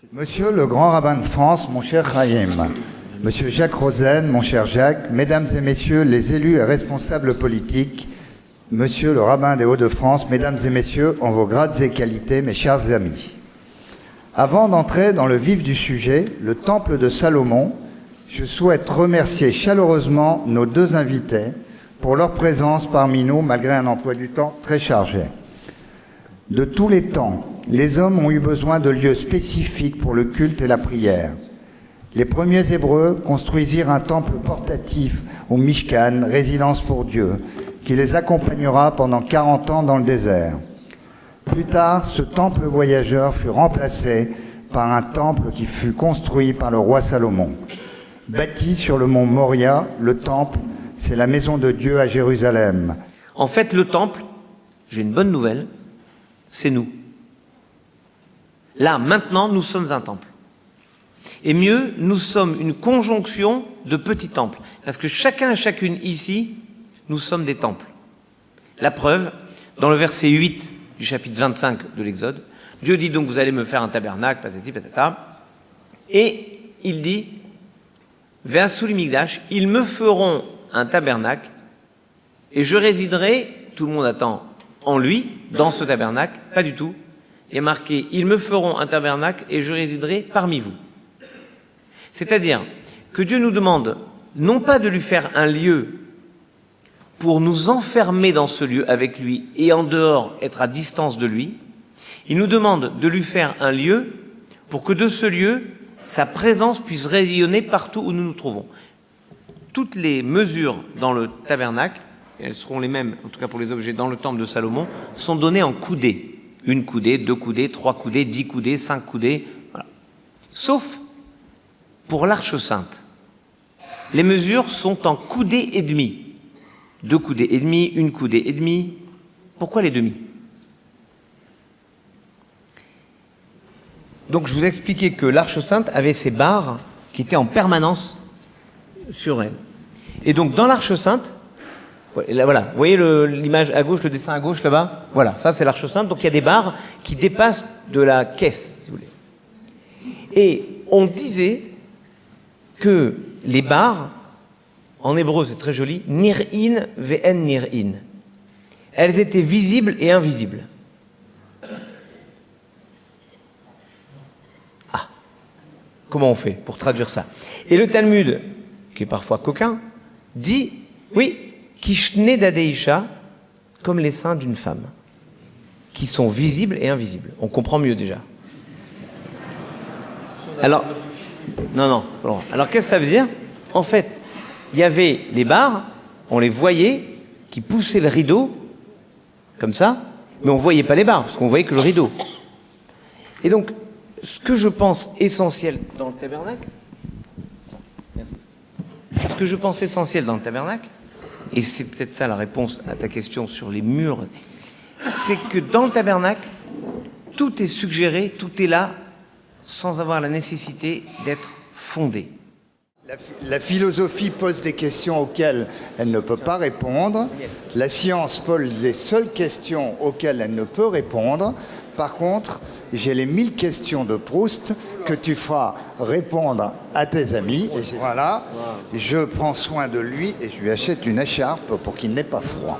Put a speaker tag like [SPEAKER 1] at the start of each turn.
[SPEAKER 1] Monsieur le grand rabbin de France, mon cher Chaim, Monsieur Jacques Rosen, mon cher Jacques, Mesdames et Messieurs les élus et responsables politiques, Monsieur le rabbin des Hauts-de-France, Mesdames et Messieurs, en vos grades et qualités, mes chers amis. Avant d'entrer dans le vif du sujet, le temple de Salomon, je souhaite remercier chaleureusement nos deux invités pour leur présence parmi nous malgré un emploi du temps très chargé. De tous les temps, les hommes ont eu besoin de lieux spécifiques pour le culte et la prière. Les premiers Hébreux construisirent un temple portatif au Mishkan, résidence pour Dieu, qui les accompagnera pendant 40 ans dans le désert. Plus tard, ce temple voyageur fut remplacé par un temple qui fut construit par le roi Salomon. Bâti sur le mont Moria, le temple, c'est la maison de Dieu à Jérusalem.
[SPEAKER 2] En fait, le temple, j'ai une bonne nouvelle, c'est nous. Là, maintenant, nous sommes un temple. Et mieux, nous sommes une conjonction de petits temples. Parce que chacun et chacune ici, nous sommes des temples. La preuve, dans le verset 8 du chapitre 25 de l'Exode, Dieu dit donc, vous allez me faire un tabernacle, patati patata. Et il dit, Ve'asuli migdash, ils me feront un tabernacle et je résiderai, tout le monde attend, en lui, dans ce tabernacle, pas du tout. Il est marqué, ils me feront un tabernacle et je résiderai parmi vous. C'est-à-dire que Dieu nous demande non pas de lui faire un lieu pour nous enfermer dans ce lieu avec lui et en dehors être à distance de lui, il nous demande de lui faire un lieu pour que de ce lieu, sa présence puisse rayonner partout où nous nous trouvons. Toutes les mesures dans le tabernacle, et elles seront les mêmes, en tout cas pour les objets dans le temple de Salomon, sont données en coudées. 1 coudée, 2 coudées, 3 coudées, 10 coudées, 5 coudées, voilà. Sauf pour l'Arche Sainte. Les mesures sont en coudées et demie. 2 coudées et demie, 1 coudée et demie. Pourquoi les demi? Donc je vous ai expliqué que l'Arche Sainte avait ses barres qui étaient en permanence sur elle. Et donc dans l'Arche Sainte, voilà, vous voyez l'image à gauche, le dessin à gauche là-bas? Voilà, ça c'est l'Arche Sainte. Donc il y a des barres qui dépassent de la caisse, si vous voulez. Et on disait que les barres, en hébreu c'est très joli, nir'in ve'en nir'in. Elles étaient visibles et invisibles. Ah, comment on fait pour traduire ça? Et le Talmud, qui est parfois coquin, dit, oui, Kishne dadeisha, comme les seins d'une femme, qui sont visibles et invisibles. On comprend mieux déjà. Alors, non. Alors qu'est-ce que ça veut dire? En fait, il y avait les barres, on les voyait, qui poussaient le rideau, comme ça, mais on ne voyait pas les barres, parce qu'on voyait que le rideau. Et donc, ce que je pense essentiel dans le tabernacle, et c'est peut-être ça la réponse à ta question sur les murs, c'est que dans le tabernacle, tout est suggéré, tout est là, sans avoir la nécessité d'être fondé.
[SPEAKER 1] La philosophie pose des questions auxquelles elle ne peut pas répondre. La science pose les seules questions auxquelles elle ne peut répondre. Par contre, j'ai les 1000 questions de Proust que tu feras répondre à tes amis. Et voilà, je prends soin de lui et je lui achète une écharpe pour qu'il n'ait pas froid.